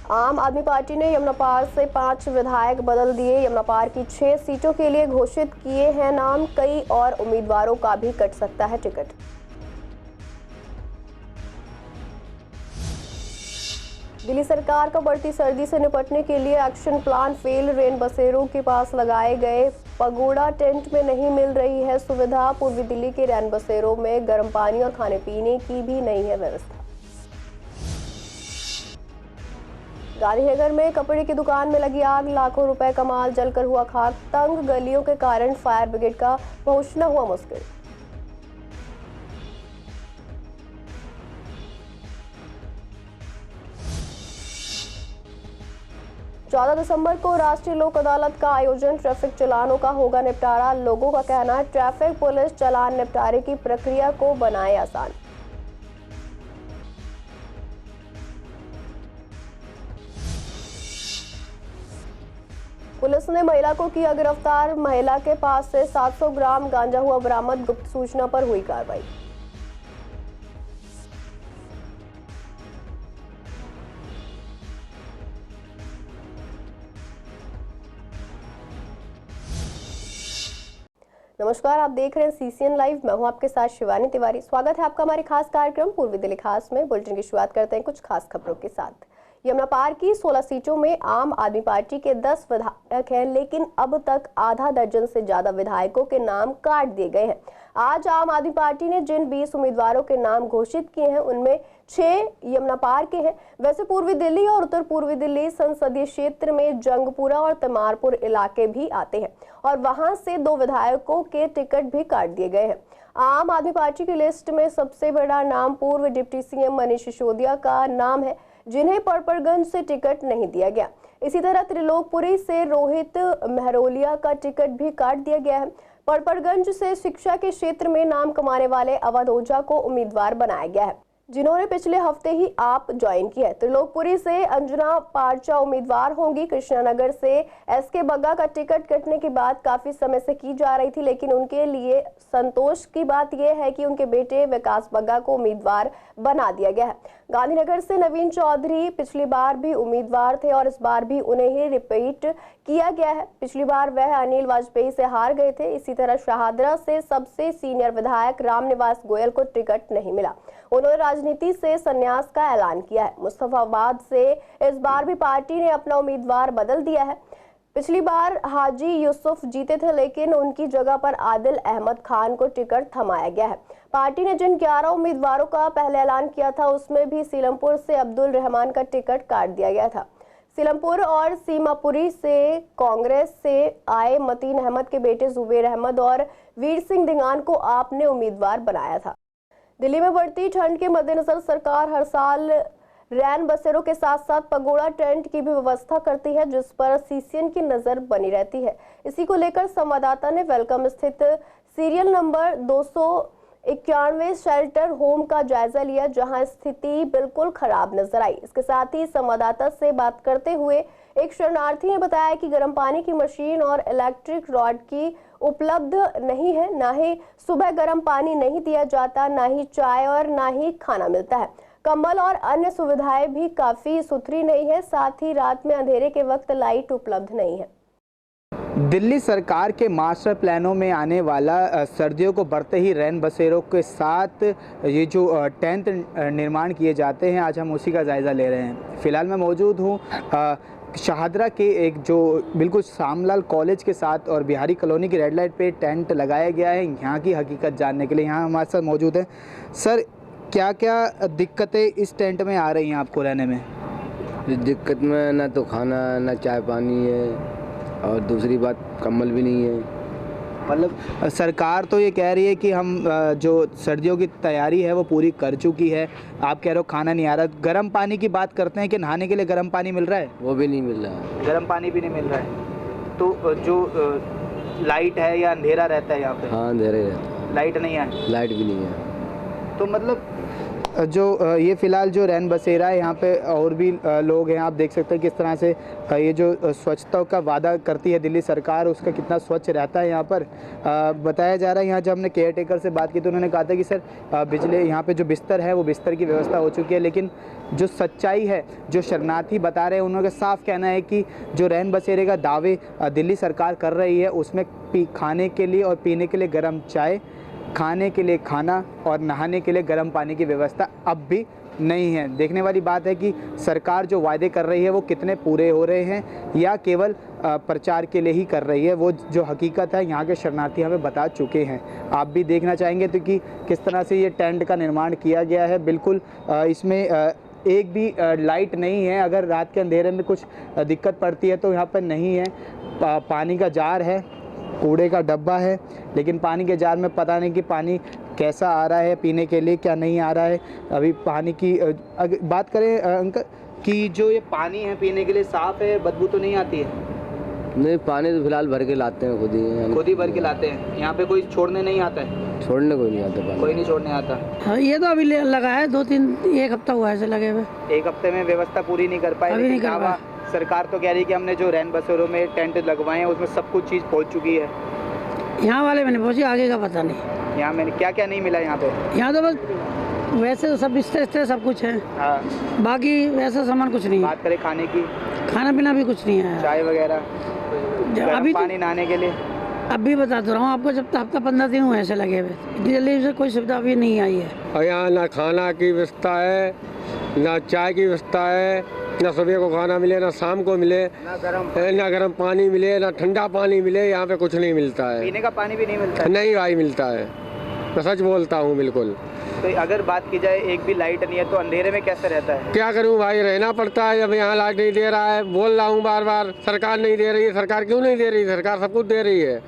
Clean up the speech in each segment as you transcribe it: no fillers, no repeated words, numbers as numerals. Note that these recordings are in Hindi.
आम आदमी पार्टी ने यमुनापार से 5 विधायक बदल दिए। यमुनापार की 6 सीटों के लिए घोषित किए हैं नाम। कई और उम्मीदवारों का भी कट सकता है टिकट। दिल्ली सरकार का बढ़ती सर्दी से निपटने के लिए एक्शन प्लान फेल। रेन बसेरों के पास लगाए गए पगोड़ा टेंट में नहीं मिल रही है सुविधा। पूर्वी दिल्ली के रैन बसेरों में गर्म पानी और खाने पीने की भी नहीं है व्यवस्था। गांधीनगर में कपड़े की दुकान में लगी आग, लाखों रुपए का माल जलकर हुआ खाक। तंग गलियों के कारण फायर ब्रिगेड का पहुंचना हुआ मुश्किल। चौदह दिसंबर को राष्ट्रीय लोक अदालत का आयोजन। ट्रैफिक चालानों का होगा निपटारा। लोगों का कहना है ट्रैफिक पुलिस चालान निपटारे की प्रक्रिया को बनाए आसान। पुलिस ने महिला को किया गिरफ्तार। महिला के पास से 700 ग्राम गांजा हुआ बरामद। गुप्त सूचना पर हुई कार्रवाई। नमस्कार, आप देख रहे हैं सीसीएन लाइव। मैं हूं आपके साथ शिवानी तिवारी। स्वागत है आपका हमारे खास कार्यक्रम पूर्वी दिल्ली खास में। बुलेटिन की शुरुआत करते हैं कुछ खास खबरों के साथ। यमुनापार की 16 सीटों में आम आदमी पार्टी के 10 विधायक हैं, लेकिन अब तक आधा दर्जन से ज्यादा विधायकों के नाम काट दिए गए हैं। आज आम आदमी पार्टी ने जिन 20 उम्मीदवारों के नाम घोषित किए हैं उनमें 6 यमुनापार के हैं। वैसे पूर्वी दिल्ली और उत्तर पूर्वी दिल्ली संसदीय क्षेत्र में जंगपुरा और तिमारपुर इलाके भी आते हैं और वहां से 2 विधायकों के टिकट भी काट दिए गए हैं। आम आदमी पार्टी की लिस्ट में सबसे बड़ा नाम पूर्व डिप्टी सीएम मनीष सिसोदिया का नाम है, जिन्हें पड़पड़गंज से टिकट नहीं दिया गया। इसी तरह त्रिलोकपुरी से रोहित महरोलिया का टिकट भी काट दिया गया है। पड़पड़गंज से शिक्षा के क्षेत्र में नाम कमाने वाले अवध ओझा को उम्मीदवार बनाया गया है, जिन्होंने पिछले हफ्ते ही आप ज्वाइन किया है। त्रिलोकपुरी से अंजना पारचा उम्मीदवार होंगी। कृष्णानगर से एसके बग्गा का टिकट कटने की बात काफी समय से की जा रही थी, लेकिन उनके लिए संतोष की बात यह है कि उनके बेटे विकास बग्गा को उम्मीदवार बना दिया गया है। गांधीनगर से नवीन चौधरी पिछली बार भी उम्मीदवार थे और इस बार भी उन्हें ही रिपीट किया गया है। पिछली बार वह अनिल वाजपेयी से हार गए थे। इसी तरह शाहदरा से सबसे सीनियर विधायक रामनिवास गोयल को टिकट नहीं मिला। उन्होंने राजनीति से संन्यास का ऐलान किया है। मुस्तफाबाद से इस बार भी पार्टी ने अपना उम्मीदवार बदल दिया है। पिछली बार हाजी यूसुफ जीते थे, लेकिन उनकी जगह पर आदिल अहमद खान को टिकट थमाया गया है। पार्टी ने जिन 11 उम्मीदवारों का पहले ऐलान किया था उसमें भी सीलमपुर से अब्दुल रहमान का टिकट काट दिया गया था। सीलमपुर और सीमापुरी से कांग्रेस से आए मतीन अहमद के बेटे जुबेर अहमद और वीर सिंह दिंगान को आपने उम्मीदवार बनाया था। दिल्ली में बढ़ती ठंड के मद्देनजर सरकार हर साल रैन बसेरों के साथ साथ पगोड़ा टेंट की भी व्यवस्था करती है, जिस पर सीसीएन की नजर बनी रहती है। इसी को लेकर संवाददाता ने वेलकम स्थित सीरियल नंबर 291 शेल्टर होम का जायजा लिया, जहां स्थिति बिल्कुल खराब नजर आई। इसके साथ ही संवाददाता से बात करते हुए एक शरणार्थी ने बताया कि गर्म पानी की मशीन और इलेक्ट्रिक रॉड की उपलब्ध नहीं है, ना ही सुबह गर्म पानी नहीं दिया जाता, ना ही चाय और ना ही खाना मिलता है। कंबल और अन्य सुविधाएं भी काफी सुथरी नहीं है। साथ ही रात में अंधेरे के वक्त लाइट उपलब्ध नहीं है। दिल्ली सरकार के मास्टर प्लानों में आने वाला सर्दियों को बढ़ते ही रैन बसेरों के साथ ये जो टेंट निर्माण किए जाते हैं, आज हम उसी का जायज़ा ले रहे हैं। फ़िलहाल मैं मौजूद हूँ शाहदरा के एक जो बिल्कुल शामलाल कॉलेज के साथ और बिहारी कॉलोनी की रेड लाइट पे टेंट लगाया गया है। यहाँ की हकीकत जानने के लिए यहाँ हमारे साथ मौजूद हैं। सर, क्या क्या दिक्कतें इस टेंट में आ रही हैं आपको रहने में? इस दिक्कत में ना तो खाना ना चाय पानी है और दूसरी बात कंबल भी नहीं है। मतलब सरकार तो ये कह रही है कि हम जो सर्दियों की तैयारी है वो पूरी कर चुकी है। आप कह रहे हो खाना नहीं आ रहा। गर्म पानी की बात करते हैं कि नहाने के लिए गर्म पानी मिल रहा है? वो भी नहीं मिल रहा है। गर्म पानी भी नहीं मिल रहा है। तो जो लाइट है या अंधेरा रहता है यहाँ पे? हाँ, अंधेरा रहता है। लाइट नहीं है? लाइट भी नहीं है। तो मतलब जो ये फ़िलहाल जो रैन बसेरा है यहाँ पे और भी लोग हैं। आप देख सकते हैं किस तरह से ये जो स्वच्छता का वादा करती है दिल्ली सरकार, उसका कितना स्वच्छ रहता है यहाँ पर। बताया जा रहा है, यहाँ जब हमने केयर टेकर से बात की तो उन्होंने कहा था कि सर बिजली यहाँ पे जो बिस्तर है वो बिस्तर की व्यवस्था हो चुकी है, लेकिन जो सच्चाई है, जो शरणार्थी बता रहे हैं, उन्होंने साफ कहना है कि जो रैन बसेरे का दावे दिल्ली सरकार कर रही है उसमें खाने के लिए और पीने के लिए गर्म चाय, खाने के लिए खाना और नहाने के लिए गर्म पानी की व्यवस्था अब भी नहीं है। देखने वाली बात है कि सरकार जो वायदे कर रही है वो कितने पूरे हो रहे हैं या केवल प्रचार के लिए ही कर रही है। वो जो हकीकत है यहाँ के शरणार्थी हमें बता चुके हैं। आप भी देखना चाहेंगे तो कि किस तरह से ये टेंट का निर्माण किया गया है। बिल्कुल इसमें एक भी लाइट नहीं है। अगर रात के अंधेरे में कुछ दिक्कत पड़ती है तो यहाँ पर नहीं है। पानी का जार है, कूड़े का डब्बा है, लेकिन पानी के जार में पता नहीं कि पानी कैसा आ रहा है पीने के लिए, क्या नहीं आ रहा है। अभी पानी की अगर बात करें अंकल कि जो ये पानी है पीने के लिए साफ़ है, बदबू तो नहीं आती है? नहीं, पानी तो फिलहाल भर के लाते हैं, खुद ही भर के लाते हैं। यहाँ पे कोई छोड़ने नहीं आता है? छोड़ने कोई नहीं आता, पानी कोई नहीं छोड़ने आता। हाँ, ये तो अभी लगा है 1 हफ्ता हुआ है लगे हुए। 1 हफ्ते में व्यवस्था पूरी नहीं कर पाए। अभी नहीं कर पाए। सरकार तो कह रही है कि हमने जो रैन बसेरों में टेंट लगवाए हैं उसमें सब कुछ चीज़ पहुँच चुकी है। यहाँ वाले मैंने पहुँची, आगे का पता नहीं। यहाँ मैंने क्या क्या नहीं मिला यहाँ पे? यहाँ तो बस वैसे तो सब बिस्तर सब कुछ है। हाँ, बाकी वैसा सामान कुछ नहीं है। बात करें खाने की, खाना पीना भी कुछ नहीं है, चाय वगैरह, अभी पानी नहाने के लिए। अभी बता तो रहा हूँ आपको, जब हफ्ता 15 दिन हुए ऐसे लगे हुए, इतनी जल्दी से कोई सुविधा अभी नहीं आई है। और यहाँ ना खाना की व्यवस्था है, ना चाय की व्यवस्था है, ना सुबह को खाना मिले, ना शाम को मिले, ना गर्म पानी मिले, ना ठंडा पानी मिले। यहाँ पे कुछ नहीं मिलता है। पीने का पानी भी नहीं मिलता है? नहीं भाई, मिलता है, मैं सच बोलता हूँ बिल्कुल। तो अगर बात की जाए एक भी लाइट नहीं है तो अंधेरे में कैसे रहता है? क्या करूँ भाई, रहना पड़ता है। जब यहाँ लाइट नहीं दे रहा है, बोल रहा हूँ बार बार, सरकार नहीं दे रही है। सरकार क्यों नहीं दे रही? सरकार सब कुछ दे रही है।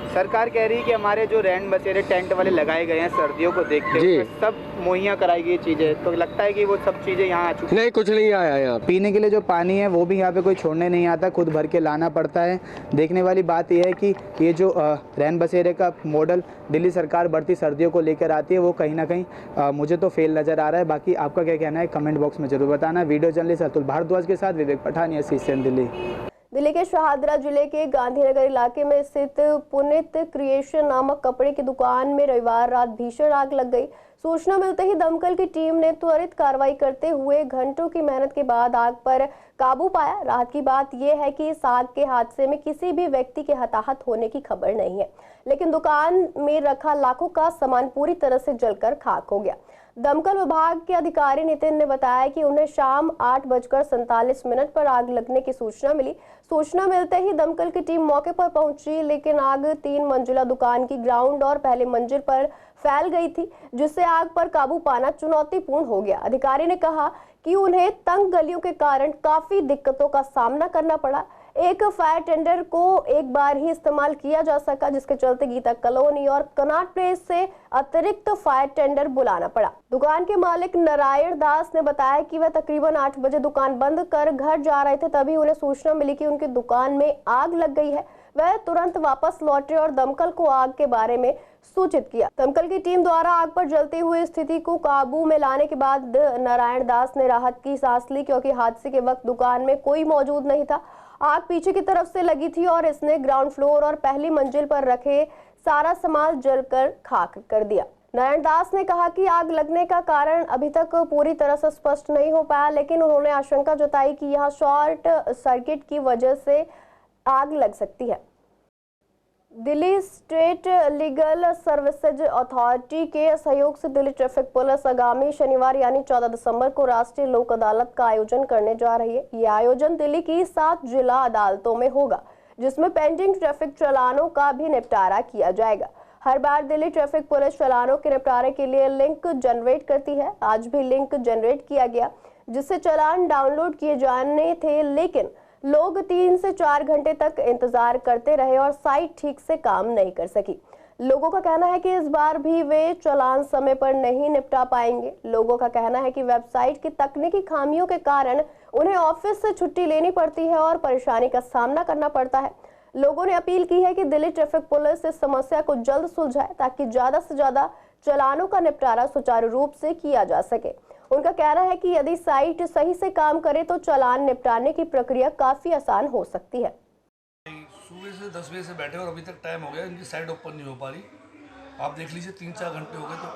सरकार कह रही है कि हमारे जो रैन बसेरे टेंट वाले लगाए गए हैं सर्दियों को देखते हुए सब मुहैया कराई गई चीज़ें, तो लगता है कि वो सब चीज़ें यहाँ आ चुकी? नहीं, कुछ नहीं आया यहाँ। पीने के लिए जो पानी है वो भी यहाँ पे कोई छोड़ने नहीं आता, खुद भर के लाना पड़ता है। देखने वाली बात यह है कि ये जो रैन बसेरे का मॉडल दिल्ली सरकार बढ़ती सर्दियों को लेकर आती है वो कहीं ना कहीं मुझे तो फेल नज़र आ रहा है। बाकी आपका क्या कहना है कमेंट बॉक्स में जरूर बताना। वीडियो जर्नलिस्ट अतुल भारद्वाज के साथ विवेक पठानिया, सीसीएन दिल्ली। दिल्ली के शाहदरा जिले के गांधीनगर इलाके में स्थित पुनित क्रिएशन नामक कपड़े की दुकान में रविवार रात भीषण आग लग गई। सूचना मिलते ही दमकल की टीम ने त्वरित कार्रवाई करते हुए घंटों की मेहनत के बाद आग पर काबू पाया। राहत की बात यह है कि इस आग के हादसे में किसी भी व्यक्ति के हताहत होने की खबर नहीं है, लेकिन दुकान में रखा लाखों का सामान पूरी तरह से जलकर खाक हो गया। दमकल विभाग के अधिकारी नितिन ने बताया कि उन्हें शाम 8:47 पर आग लगने की सूचना मिली। सूचना मिलते ही दमकल की टीम मौके पर पहुंची, लेकिन आग 3 मंजिला दुकान की ग्राउंड और पहले मंजिल पर फैल गई थी, जिससे आग पर काबू पाना चुनौतीपूर्ण हो गया। अधिकारी ने कहा कि उन्हें तंग गलियों के कारण काफी दिक्कतों का सामना करना पड़ा। एक फायर टेंडर को एक बार ही इस्तेमाल किया जा सका, जिसके चलते गीता कॉलोनी और कनॉट प्लेस से अतिरिक्त फायर टेंडर बुलाना पड़ा। दुकान के मालिक नारायण दास ने बताया कि वह तकरीबन 8 बजे दुकान बंद कर घर जा रहे थे, तभी उन्हें सूचना मिली कि उनकी दुकान में आग लग गई है। वह तुरंत वापस लौटे और दमकल को आग के बारे में सूचित किया। दमकल की टीम द्वारा आग पर जलती हुई स्थिति को काबू में लाने के बाद नारायण दास ने राहत की सांस ली, क्योंकि हादसे के वक्त दुकान में कोई मौजूद नहीं था। आग पीछे की तरफ से लगी थी और इसने ग्राउंड फ्लोर और पहली मंजिल पर रखे सारा सामान जलकर खाक कर दिया। नारायण दास ने कहा कि आग लगने का कारण अभी तक पूरी तरह से स्पष्ट नहीं हो पाया, लेकिन उन्होंने आशंका जताई कि यह शॉर्ट सर्किट की वजह से आग लग सकती है। Delhi state legal services authority के सहयोग से दिल्ली ट्रैफिक पुलिस आगामी शनिवार यानी 14 दिसंबर को राष्ट्रीय लोक अदालत का आयोजन करने जा रही है। यह आयोजन दिल्ली की 7 जिला अदालतों में होगा, जिसमें पेंडिंग ट्रैफिक चालानों का भी निपटारा किया जाएगा। हर बार दिल्ली ट्रैफिक पुलिस चालानों के निपटारे के लिए लिंक जनरेट करती है। आज भी लिंक जनरेट किया गया, जिससे चालान डाउनलोड किए जाने थे, लेकिन लोग 3 से 4 घंटे तक इंतजार करते रहे और साइट ठीक से काम नहीं कर सकी। लोगों का कहना है कि इस बार भी वे चालान समय पर नहीं निपटा पाएंगे। लोगों का कहना है कि वेबसाइट की तकनीकी खामियों के कारण उन्हें ऑफिस से छुट्टी लेनी पड़ती है और परेशानी का सामना करना पड़ता है। लोगों ने अपील की है कि दिल्ली ट्रैफिक पुलिस इस समस्या को जल्द सुलझाए, ताकि ज्यादा से ज्यादा चालानों का निपटारा सुचारू रूप से किया जा सके। उनका कहना है कि यदि साइट सही से काम करे तो चालान निपटाने की प्रक्रिया काफी आसान हो सकती है। सुबह से 10 बजे से बैठे और अभी तक टाइम हो गया, इनकी साइड ओपन नहीं हो पा रही। आप देख लीजिए 3-4 घंटे हो गए, तो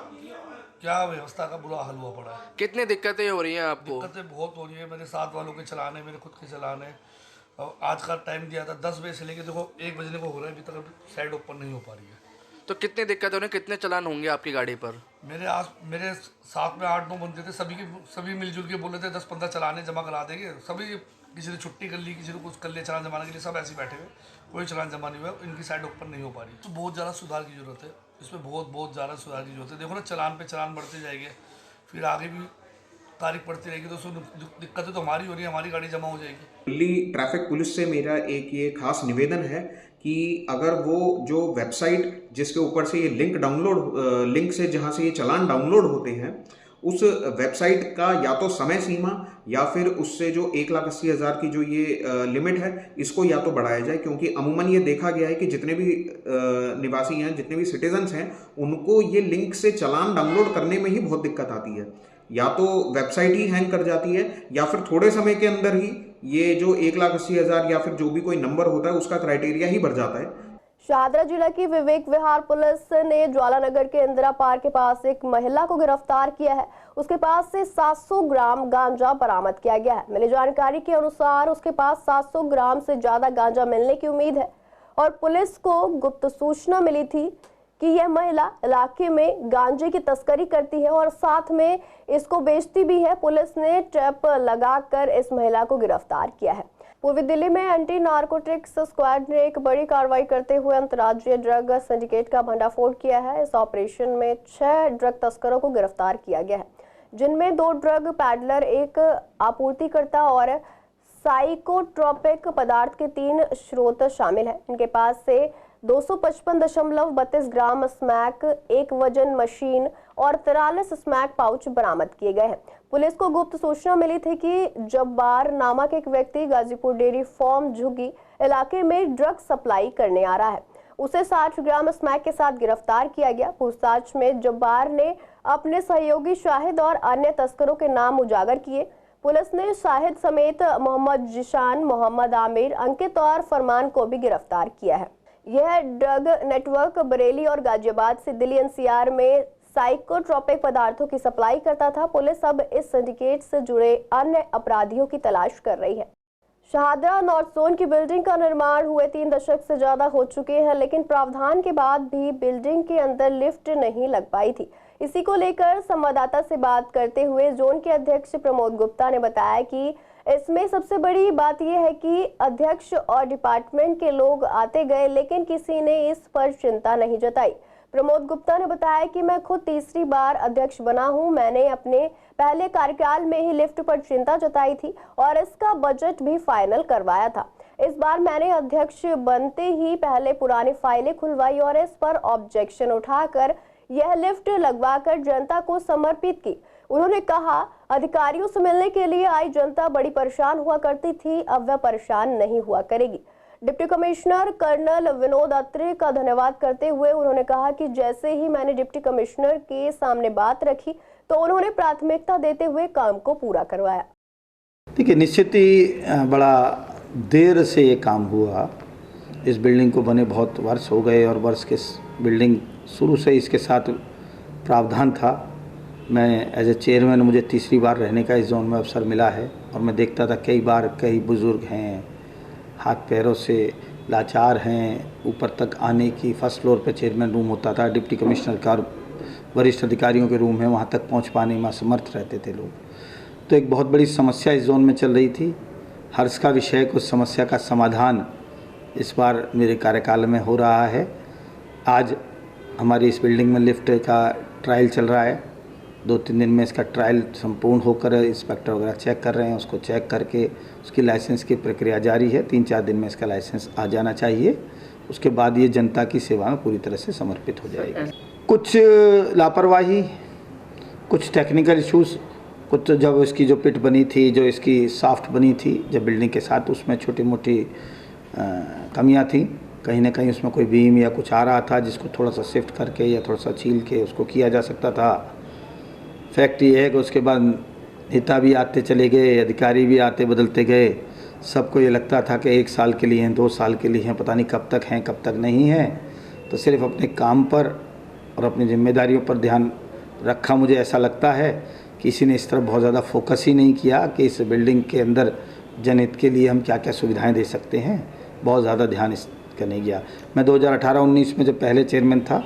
क्या व्यवस्था का बुरा हाल हुआ पड़ा है। कितनी दिक्कतें हो रही हैं आपको? दिक्कतें बहुत हो रही है। मेरे साथ वालों के चलान है, मेरे खुद के चलान है। और आज का टाइम दिया था 10 बजे से लेके देखो 1 बजने को हो रहा है, अभी तक साइड ओपन नहीं हो पा रही है। तो कितनी दिक्कत हो रही है? कितने चलान होंगे आपकी गाड़ी पर? मेरे साथ में 8-9 बंदे थे, सभी मिलजुल के बोले थे 10-15 चलाने जमा करा देंगे। सभी, किसी ने छुट्टी कर ली, किसी ने कुछ कर लिया चलान जमाने के लिए, सब ऐसे बैठे हुए, कोई चलान जमा नहीं हुआ। इनकी साइड ओपन नहीं हो पा रही, तो बहुत ज़्यादा सुधार की जरूरत है। इसमें बहुत ज़्यादा सुधार की जरूरत है। देखो ना, चलान पे चलान बढ़ते जाएंगे, फिर आगे भी तारीख पड़ती रहेगी, तो उसमें दिक्कतें तो हमारी हो रही है, हमारी गाड़ी जमा हो जाएगी। दिल्ली ट्रैफिक पुलिस से मेरा एक ये खास निवेदन है कि अगर वो जो वेबसाइट जिसके ऊपर से ये लिंक से जहाँ से ये चालान डाउनलोड होते हैं, उस वेबसाइट का या तो समय सीमा या फिर उससे जो 1,80,000 की जो ये लिमिट है, इसको या तो बढ़ाया जाए, क्योंकि अमूमन ये देखा गया है कि जितने भी निवासी हैं, जितने भी सिटीजन्स हैं, उनको ये लिंक से चालान डाउनलोड करने में ही बहुत दिक्कत आती है। या तो वेबसाइट ही हैंग कर जाती है या फिर थोड़े समय के अंदर ही ये जो 1,80,000 या फिर जो भी कोई नंबर होता है उसका क्राइटेरिया ही बढ़ जाता है। शाहदरा जिला की विवेक विहार पुलिस ने ज्वालानगर के इंदिरा पार्क के पास एक महिला को गिरफ्तार किया है। उसके पास से 700 ग्राम गांजा बरामद किया गया है। मिली जानकारी के अनुसार उसके पास 700 ग्राम से ज्यादा गांजा मिलने की उम्मीद है और पुलिस को गुप्त सूचना मिली थी कि यह महिला इलाके में गांजे की तस्करी करती है और साथ में इसको बेचती भी है। पुलिस ने ट्रैप लगाकर इस महिला को गिरफ्तार किया है। पूर्वी दिल्ली में एंटी नारकोटिक्स स्क्वाड ने एक बड़ी कार्रवाई करते हुए अंतर्राज्यीय ड्रग सिंडिकेट का भंडाफोड़ किया है। इस ऑपरेशन में 6 ड्रग तस्करों को गिरफ्तार किया गया है, जिनमें 2 ड्रग पैडलर, एक आपूर्तिकर्ता और साइकोट्रोपिक पदार्थ के 3 स्रोत शामिल हैं। इनके पास से 255.32 ग्राम स्मैक, 1 वजन मशीन और 43 स्मैक पाउच बरामद किए गए हैं। पुलिस को गुप्त सूचना मिली थी कि जब्बार नामक एक व्यक्ति गाजीपुर डेयरी फार्म झुग्गी इलाके में ड्रग सप्लाई करने आ रहा है। उसे 60 ग्राम स्मैक के साथ गिरफ्तार किया गया। पूछताछ में जब्बार ने अपने सहयोगी शाहिद और अन्य तस्करों के नाम उजागर किए। पुलिस ने शाहिद समेत मोहम्मद जिशान, मोहम्मद आमिर, अंकित और फरमान को भी गिरफ्तार किया है। यह ड्रग नेटवर्क बरेली और गाजियाबाद से दिल्ली एनसीआर में साइकोट्रोपिक पदार्थों की सप्लाई करता था। पुलिस अब इस सिंडिकेट से जुड़े अन्य अपराधियों की तलाश कर रही है। शाहदरा नॉर्थ जोन की बिल्डिंग का निर्माण हुए 3 दशक से ज्यादा हो चुके हैं, लेकिन प्रावधान के बाद भी बिल्डिंग के अंदर लिफ्ट नहीं लग पाई थी। इसी को लेकर संवाददाता से बात करते हुए जोन के अध्यक्ष प्रमोद गुप्ता ने बताया कि इसमें सबसे बड़ी बात यह है कि अध्यक्ष और डिपार्टमेंट के लोग आते गए, लेकिन किसी ने इस पर चिंता नहीं जताई। प्रमोद गुप्ता ने बताया कि मैं खुद तीसरी बार अध्यक्ष बना हूं। मैंने अपने पहले कार्यकाल में ही लिफ्ट पर चिंता जताई थी और इसका बजट भी फाइनल करवाया था। इस बार मैंने अध्यक्ष बनते ही पहले पुरानी फाइलें खुलवाई और इस पर ऑब्जेक्शन उठाकर यह लिफ्ट लगवाकर जनता को समर्पित की। उन्होंने कहा, अधिकारियों से मिलने के लिए आई जनता बड़ी परेशान हुआ करती थी, अब वह परेशान नहीं हुआ करेगी। डिप्टी कमिश्नर कर्नल विनोद अत्रे का धन्यवाद करते हुए उन्होंने कहा कि जैसे ही मैंने डिप्टी कमिश्नर के सामने बात रखी तो उन्होंने प्राथमिकता देते हुए काम को पूरा करवाया। देखिए, निश्चित ही बड़ा देर से ये काम हुआ। इस बिल्डिंग को बने बहुत वर्ष हो गए और वर्ष के बिल्डिंग शुरू से इसके साथ प्रावधान था। मैं एज ए चेयरमैन, मुझे तीसरी बार रहने का इस जोन में अवसर मिला है और मैं देखता था कई बार कई बुज़ुर्ग हैं, हाथ पैरों से लाचार हैं, ऊपर तक आने की, फर्स्ट फ्लोर पे चेयरमैन रूम होता था, डिप्टी कमिश्नर का और वरिष्ठ अधिकारियों के रूम है, वहाँ तक पहुँच पाने में असमर्थ रहते थे लोग। तो एक बहुत बड़ी समस्या इस जोन में चल रही थी। हर्ष का विषय उस समस्या का समाधान इस बार मेरे कार्यकाल में हो रहा है। आज हमारी इस बिल्डिंग में लिफ्ट का ट्रायल चल रहा है। 2-3 दिन में इसका ट्रायल संपूर्ण होकर इंस्पेक्टर वगैरह चेक कर रहे हैं। उसको चेक करके उसकी लाइसेंस की प्रक्रिया जारी है। 3-4 दिन में इसका लाइसेंस आ जाना चाहिए। उसके बाद ये जनता की सेवा में पूरी तरह से समर्पित हो जाएगी। कुछ लापरवाही, कुछ टेक्निकल इश्यूज़, कुछ जब इसकी जो पिट बनी थी, जो इसकी साफ्ट बनी थी जब बिल्डिंग के साथ, उसमें छोटी मोटी कमियां थी। कहीं ना कहीं उसमें कोई बीम या कुछ आ रहा था जिसको थोड़ा सा शिफ्ट करके या थोड़ा सा छील के उसको किया जा सकता था। फैक्ट ये है कि उसके बाद नेता भी आते चले गए, अधिकारी भी आते बदलते गए। सबको ये लगता था कि 1 साल के लिए हैं, 2 साल के लिए हैं, पता नहीं कब तक हैं कब तक नहीं हैं। तो सिर्फ अपने काम पर और अपनी जिम्मेदारियों पर ध्यान रखा। मुझे ऐसा लगता है किसी ने इस तरफ बहुत ज़्यादा फोकस ही नहीं किया कि इस बिल्डिंग के अंदर जनहित के लिए हम क्या क्या सुविधाएं दे सकते हैं। बहुत ज़्यादा ध्यान इसका नहीं गया। मैं 2018-19 में जब पहले चेयरमैन था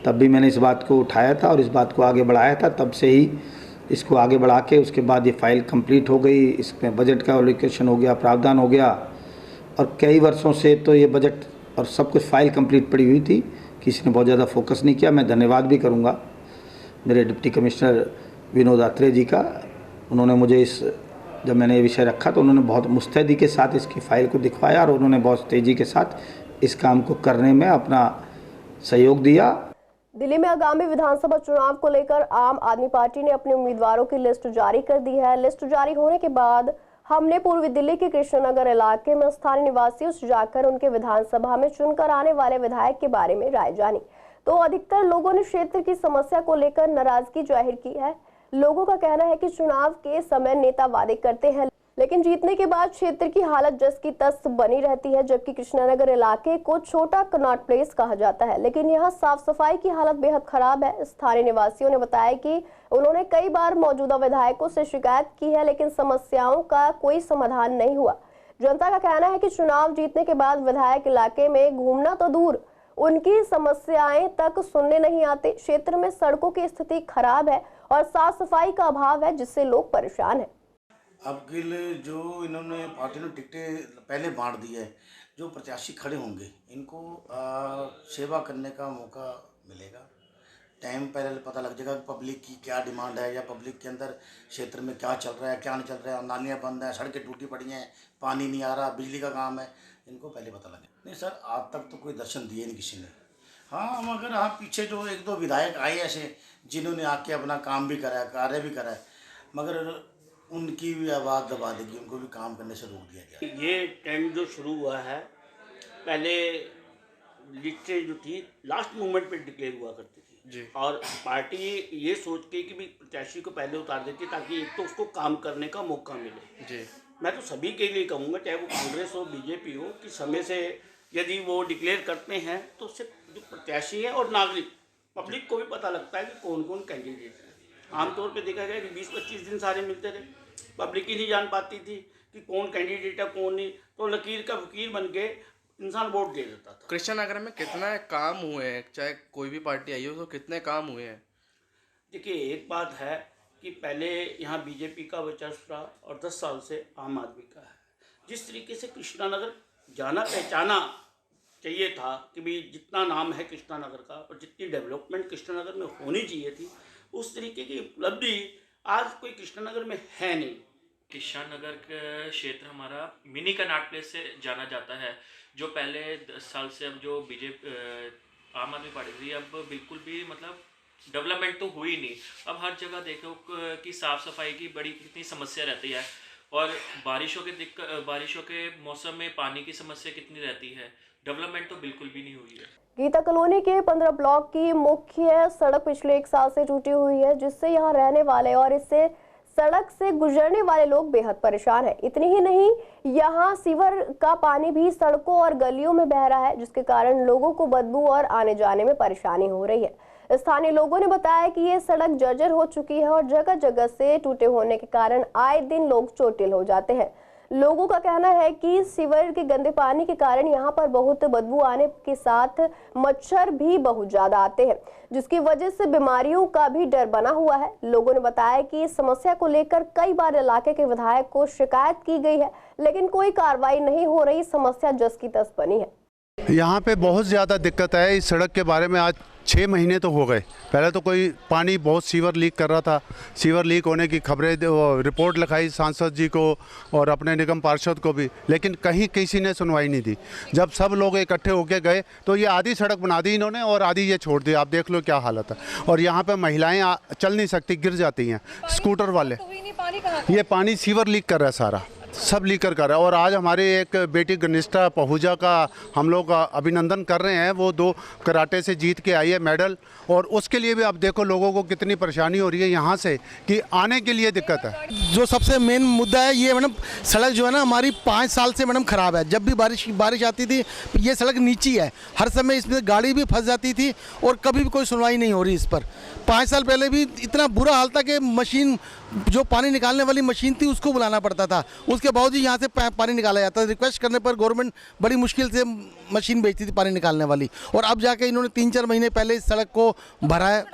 तब भी मैंने इस बात को उठाया था और इस बात को आगे बढ़ाया था। तब से ही इसको आगे बढ़ा के उसके बाद ये फाइल कंप्लीट हो गई, इसमें बजट का एलोकेशन हो गया, प्रावधान हो गया और कई वर्षों से तो ये बजट और सब कुछ फाइल कंप्लीट पड़ी हुई थी। किसी ने बहुत ज़्यादा फोकस नहीं किया। मैं धन्यवाद भी करूँगा मेरे डिप्टी कमिश्नर विनोद आत्रेय जी का। उन्होंने मुझे जब मैंने ये विषय रखा तो उन्होंने बहुत मुस्तैदी के साथ इसकी फ़ाइल को दिखवाया और उन्होंने बहुत तेज़ी के साथ इस काम को करने में अपना सहयोग दिया। दिल्ली में आगामी विधानसभा चुनाव को लेकर आम आदमी पार्टी ने अपने उम्मीदवारों की लिस्ट जारी कर दी है। लिस्ट जारी होने के बाद हमने पूर्वी दिल्ली के कृष्णनगर इलाके में स्थानीय निवासियों से जाकर उनके विधानसभा में चुनकर आने वाले विधायक के बारे में राय जानी। तो अधिकतर लोगों ने क्षेत्र की समस्या को लेकर नाराजगी जाहिर की है। लोगों का कहना है कि चुनाव के समय नेता वादे करते हैं लेकिन जीतने के बाद क्षेत्र की हालत जस की तस बनी रहती है। जबकि कृष्णनगर इलाके को छोटा कनॉट प्लेस कहा जाता है लेकिन यहाँ साफ सफाई की हालत बेहद खराब है। स्थानीय निवासियों ने बताया कि उन्होंने कई बार मौजूदा विधायकों से शिकायत की है लेकिन समस्याओं का कोई समाधान नहीं हुआ। जनता का कहना है कि चुनाव जीतने के बाद विधायक इलाके में घूमना तो दूर, उनकी समस्याएं तक सुनने नहीं आते। क्षेत्र में सड़कों की स्थिति खराब है और साफ सफाई का अभाव है जिससे लोग परेशान हैं। अब गिल जो इन्होंने पार्टी ने टिकटें पहले बांट दी है, जो प्रत्याशी खड़े होंगे इनको सेवा करने का मौका मिलेगा। टाइम पहले पता लग जाएगा कि पब्लिक की क्या डिमांड है या पब्लिक के अंदर क्षेत्र में क्या चल रहा है क्या नहीं चल रहा है। नालियाँ बंद हैं, सड़कें टूटी पड़ी हैं, पानी नहीं आ रहा, बिजली का काम है, इनको पहले पता लगे। नहीं सर, आज तक तो कोई दर्शन दिए नहीं किसी ने। हाँ, मगर पीछे जो 1-2 विधायक आए ऐसे जिन्होंने आके अपना काम भी करा है, कार्य भी करा है, मगर उनकी भी आवाज़ दबा देगी, उनको भी काम करने से रोक दिया गया। ये ट्रेंड जो शुरू हुआ है, पहले लिस्टें जो थी लास्ट मोमेंट पे डिक्लेयर हुआ करती थी जी। और पार्टी ये सोच के कि भी प्रत्याशी को पहले उतार देती ताकि एक तो उसको काम करने का मौका मिले जी। मैं तो सभी के लिए कहूँगा, चाहे वो कांग्रेस हो बीजेपी हो, कि समय से यदि वो डिक्लेयर करते हैं तो उससे जो प्रत्याशी है और नागरिक पब्लिक को भी पता लगता है कि कौन कौन कैंडिडेट है। आमतौर पे देखा गया कि 20-25 दिन सारे मिलते रहे, पब्लिक ही नहीं जान पाती थी कि कौन कैंडिडेट है कौन नहीं, तो लकीर का फकीर बन के इंसान वोट दे देता था। कृष्णनगर में कितना काम हुए हैं, चाहे कोई भी पार्टी आई हो तो कितने काम हुए हैं? देखिए, एक बात है कि पहले यहाँ बीजेपी का वर्चस्व था और 10 साल से आम आदमी का है। जिस तरीके से कृष्णनगर जाना पहचाना चाहिए था कि भाई जितना नाम है कृष्णनगर का और जितनी डेवलपमेंट कृष्णनगर में होनी चाहिए थी, उस तरीके की उपलब्धि आज कोई कृष्णनगर में है नहीं। कृष्णनगर का क्षेत्र हमारा मिनी कनॉट प्लेस से जाना जाता है, जो पहले 10 साल से अब जो बीजेपी आम आदमी पार्टी थी, अब बिल्कुल भी मतलब डेवलपमेंट तो हुई नहीं। अब हर जगह देखो कि साफ़ सफाई की बड़ी कितनी समस्या रहती है और बारिशों के मौसम में पानी की समस्या कितनी रहती है। डेवलपमेंट तो बिल्कुल भी नहीं हुई है। गीता कॉलोनी के 15 ब्लॉक की मुख्य सड़क पिछले 1 साल से टूटी हुई है जिससे यहाँ रहने वाले और इससे सड़क से गुजरने वाले लोग बेहद परेशान हैं। इतनी ही नहीं, यहाँ सीवर का पानी भी सड़कों और गलियों में बह रहा है जिसके कारण लोगों को बदबू और आने जाने में परेशानी हो रही है। स्थानीय लोगों ने बताया कि ये सड़क जर्जर हो चुकी है और जगह जगह से टूटे होने के कारण आए दिन लोग चोटिल हो जाते हैं। लोगों का कहना है कि सीवर के गंदे पानी के कारण यहाँ पर बहुत बदबू आने के साथ मच्छर भी बहुत ज्यादा आते हैं जिसकी वजह से बीमारियों का भी डर बना हुआ है। लोगों ने बताया कि इस समस्या को लेकर कई बार इलाके के विधायक को शिकायत की गई है लेकिन कोई कार्रवाई नहीं हो रही। समस्या जस की तस बनी है। यहाँ पे बहुत ज़्यादा दिक्कत है इस सड़क के बारे में। आज 6 महीने तो हो गए। पहले तो कोई पानी बहुत सीवर लीक कर रहा था, सीवर लीक होने की खबरें रिपोर्ट लिखाई सांसद जी को और अपने निगम पार्षद को भी, लेकिन कहीं किसी ने सुनवाई नहीं दी। जब सब लोग इकट्ठे होके गए तो ये आधी सड़क बना दी इन्होंने और आधी ये छोड़ दी। आप देख लो क्या हालत है। और यहाँ पे महिलाएं चल नहीं सकती, गिर जाती हैं स्कूटर वाले। ये पानी सीवर लीक कर रहा है सारा। सब लीकर कर रहा है। और आज हमारी एक बेटी घनिष्ठा पहूजा का हम लोग अभिनंदन कर रहे हैं। वो 2 कराटे से जीत के आई है मेडल, और उसके लिए भी आप देखो लोगों को कितनी परेशानी हो रही है यहाँ से कि आने के लिए दिक्कत है। जो सबसे मेन मुद्दा है ये मैडम, सड़क जो है ना हमारी 5 साल से मैडम ख़राब है। जब भी बारिश आती थी ये सड़क नीची है, हर समय इसमें गाड़ी भी फंस जाती थी और कभी भी कोई सुनवाई नहीं हो रही इस पर। 5 साल पहले भी इतना बुरा हाल था कि मशीन, जो पानी निकालने वाली मशीन थी उसको बुलाना पड़ता था, उसके बावजूद यहाँ से पानी निकाला जाता था। रिक्वेस्ट करने पर गवर्नमेंट बड़ी मुश्किल से मशीन भेजती थी पानी निकालने वाली, और अब जाके इन्होंने 3-4 महीने पहले इस सड़क को भरा है।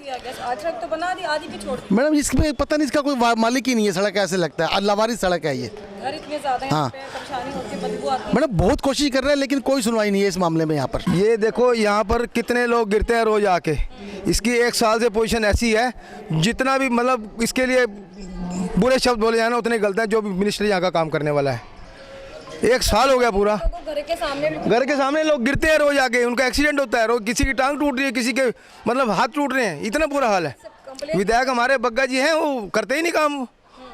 आज सड़क तो बना दी, आधी भी छोड़ दी। मैडम इसमें पता नहीं, इसका कोई मालिक ही नहीं है, सड़क ऐसे लगता है लावारिस सड़क है ये। घर इतने ज़्यादा हैं, परेशानी होती है, बदबू आती है। मैडम बहुत कोशिश कर रहे हैं लेकिन कोई सुनवाई नहीं है इस मामले में यहाँ पर। ये देखो यहाँ पर कितने लोग गिरते हैं रोज आके। इसकी 1 साल से पोजीशन ऐसी है, जितना भी मतलब इसके लिए बुरे शब्द बोले जाए ना उतने गलत हैं जो भी मिनिस्टर यहाँ का काम करने वाला है। 1 साल हो गया पूरा, घर के सामने लोग गिरते हैं रोज आके, उनका एक्सीडेंट होता है रोज, किसी की टांग टूट रही है, किसी के मतलब हाथ टूट रहे हैं, इतना बुरा हाल है। विधायक हमारे बग्गा जी हैं, वो करते ही नहीं काम।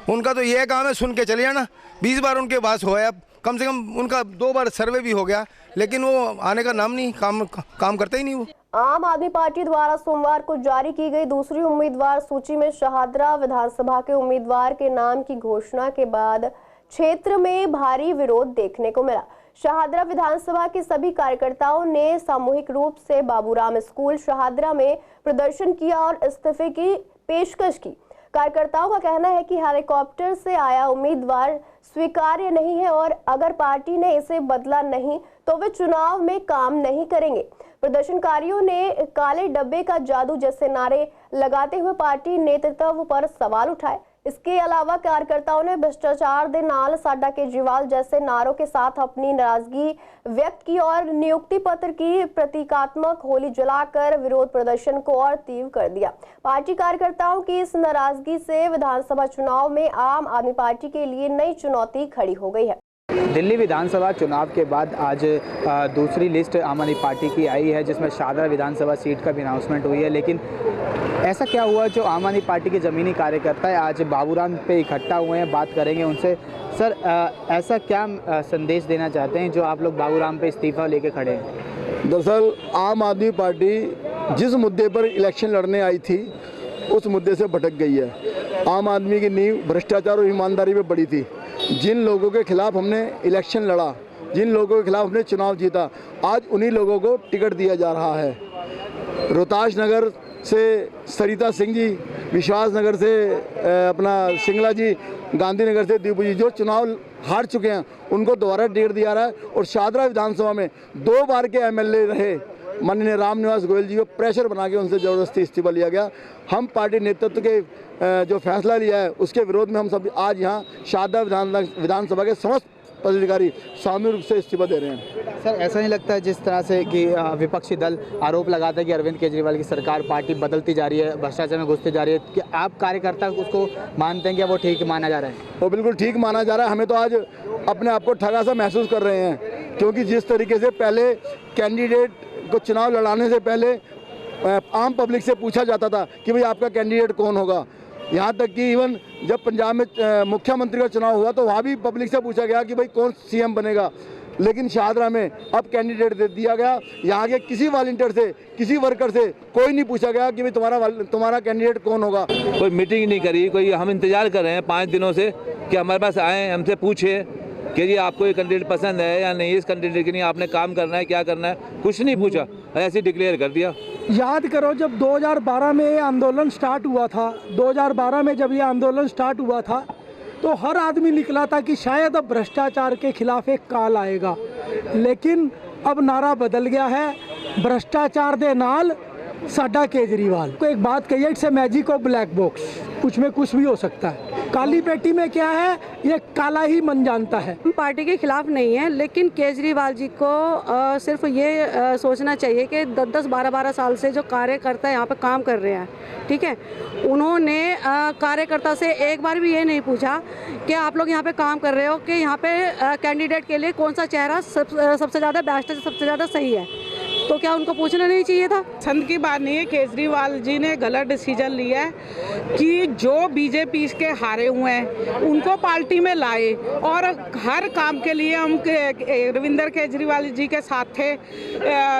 उनका तो यह काम है सुन के चले जाना। 20 बार उनके पास हुआ है, अब कम से कम उनका 2 बार सर्वे भी हो गया, लेकिन वो आने का नाम नहीं, काम करते ही नहीं वो। आम आदमी पार्टी द्वारा सोमवार को जारी की गई दूसरी उम्मीदवार सूची में शाहदरा विधानसभा के उम्मीदवार के नाम की घोषणा के बाद क्षेत्र में भारी विरोध देखने को मिला। शाहदरा विधानसभा के सभी कार्यकर्ताओं ने सामूहिक रूप से बाबूराम स्कूल शाहदरा में प्रदर्शन किया और इस्तीफे की पेशकश की। कार्यकर्ताओं का कहना है कि हेलीकॉप्टर से आया उम्मीदवार स्वीकार्य नहीं है और अगर पार्टी ने इसे बदला नहीं तो वे चुनाव में काम नहीं करेंगे। प्रदर्शनकारियों ने काले डब्बे का जादू जैसे नारे लगाते हुए पार्टी नेतृत्व पर सवाल उठाए। इसके अलावा कार्यकर्ताओं ने भ्रष्टाचार दे नाल साडा केजरीवाल जैसे नारों के साथ अपनी नाराजगी व्यक्त की और नियुक्ति पत्र की प्रतीकात्मक होली जलाकर विरोध प्रदर्शन को और तीव्र कर दिया। पार्टी कार्यकर्ताओं की इस नाराजगी से विधानसभा चुनाव में आम आदमी पार्टी के लिए नई चुनौती खड़ी हो गई है। दिल्ली विधानसभा चुनाव के बाद आज दूसरी लिस्ट आम आदमी पार्टी की आई है, जिसमें शाहदरा विधानसभा सीट का भी अनाउंसमेंट हुई है। लेकिन ऐसा क्या हुआ जो आम आदमी पार्टी के ज़मीनी कार्यकर्ता है आज बाबूराम पे इकट्ठा हुए हैं? बात करेंगे उनसे। सर, ऐसा क्या संदेश देना चाहते हैं जो आप लोग बाबूराम पे इस्तीफा लेके खड़े हैं? दरअसल आम आदमी पार्टी जिस मुद्दे पर इलेक्शन लड़ने आई थी उस मुद्दे से भटक गई है। आम आदमी की नींव भ्रष्टाचार और ईमानदारी पे पड़ी थी। जिन लोगों के खिलाफ हमने इलेक्शन लड़ा, जिन लोगों के खिलाफ हमने चुनाव जीता, आज उन्हीं लोगों को टिकट दिया जा रहा है। रोहतास नगर से सरिता सिंह जी, विश्वास नगर से अपना सिंगला जी, गांधीनगर से दीपू जी, जो चुनाव हार चुके हैं उनको दोबारा टिकट दिया रहा है। और शाहदरा विधानसभा में 2 बार के एमएलए रहे माननीय रामनिवास गोयल जी को प्रेशर बना के उनसे ज़बरदस्ती इस्तीफा लिया गया। हम पार्टी नेतृत्व के जो फैसला लिया है उसके विरोध में हम सब आज यहाँ शाहदरा विधानसभा के समस्त पदाधिकारी सामूहिक रूप से इस्तीफा दे रहे हैं। सर, ऐसा नहीं लगता है जिस तरह से कि विपक्षी दल आरोप लगाता है कि अरविंद केजरीवाल की सरकार पार्टी बदलती जा रही है, भ्रष्टाचार में घुसती जा रही है, कि आप कार्यकर्ता उसको मानते हैं कि वो ठीक माना जा रहा है? वो बिल्कुल ठीक माना जा रहा है। हमें तो आज अपने आप को ठगा सा महसूस कर रहे हैं, क्योंकि जिस तरीके से पहले कैंडिडेट को चुनाव लड़ाने से पहले आम पब्लिक से पूछा जाता था कि भाई आपका कैंडिडेट कौन होगा, यहाँ तक कि इवन जब पंजाब में मुख्यमंत्री का चुनाव हुआ तो वहाँ भी पब्लिक से पूछा गया कि भाई कौन सीएम बनेगा। लेकिन शाहदरा में अब कैंडिडेट दे दिया गया। यहाँ के किसी वॉलंटियर से, किसी वर्कर से कोई नहीं पूछा गया कि भाई तुम्हारा कैंडिडेट कौन होगा। कोई मीटिंग नहीं करी, कोई हम इंतजार कर रहे हैं 5 दिनों से कि हमारे पास आएँ, हमसे पूछे कि जी आपको ये कैंडिडेट पसंद है या नहीं, इस कैंडिडेट के लिए आपने काम करना है, क्या करना है, कुछ नहीं पूछा, ऐसे डिक्लेयर कर दिया। याद करो जब 2012 में ये आंदोलन स्टार्ट हुआ था, 2012 में जब ये आंदोलन स्टार्ट हुआ था तो हर आदमी निकला था कि शायद अब भ्रष्टाचार के खिलाफ एक काल आएगा, लेकिन अब नारा बदल गया है, भ्रष्टाचार दे नाल साडा केजरीवाल। को एक बात कही है, it's a magic of black box, कुछ में कुछ भी हो सकता है। काली पेटी में क्या है ये काला ही मन जानता है। पार्टी के खिलाफ नहीं है, लेकिन केजरीवाल जी को सिर्फ ये सोचना चाहिए कि 10-10, 12-12 साल से जो कार्यकर्ता यहाँ पे काम कर रहे हैं, ठीक है, उन्होंने कार्यकर्ता से एक बार भी ये नहीं पूछा कि आप लोग यहाँ पे काम कर रहे हो कि यहाँ पे कैंडिडेट के लिए कौन सा चेहरा सबसे ज़्यादा बेस्ट है, सबसे ज़्यादा सही है। तो क्या उनको पूछना नहीं चाहिए था? पसंद की बात नहीं है, केजरीवाल जी ने गलत डिसीजन लिया है कि जो बीजेपी के हारे हुए हैं उनको पार्टी में लाए और हर काम के लिए हम रविंदर केजरीवाल जी के साथ थे।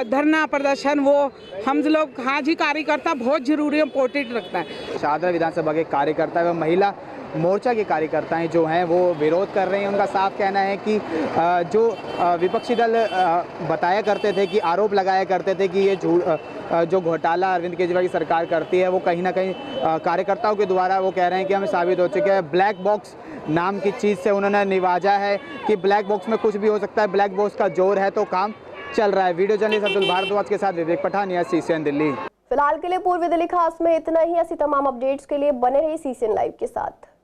धरना प्रदर्शन वो हम लोग हाँ जी कार्यकर्ता बहुत जरूरी इम्पोर्टेंट रखता है। शाहदरा विधानसभा के कार्यकर्ता व महिला मोर्चा के कार्यकर्ताएं जो हैं वो विरोध कर रहे हैं। उनका साफ कहना है कि जो विपक्षी दल बताया करते थे कि आरोप लगाया करते थे कि ये जो घोटाला अरविंद केजरीवाल की सरकार करती है वो कहीं ना कहीं कार्यकर्ताओं के द्वारा वो कह रहे हैं कि हमें साबित हो चुका है। ब्लैक बॉक्स नाम की चीज़ से उन्होंने निवाजा है कि ब्लैक बॉक्स में कुछ भी हो सकता है, ब्लैक बॉक्स का जोर है तो काम चल रहा है। वीडियो जर्नलिस्ट अब्दुल भारद्वाज के साथ विवेक पठानिया, CCN दिल्ली। फिलहाल के लिए पूर्वी दिल्ली खास में इतना ही। ऐसी तमाम अपडेट्स के लिए बने रहिए CCN लाइव के साथ।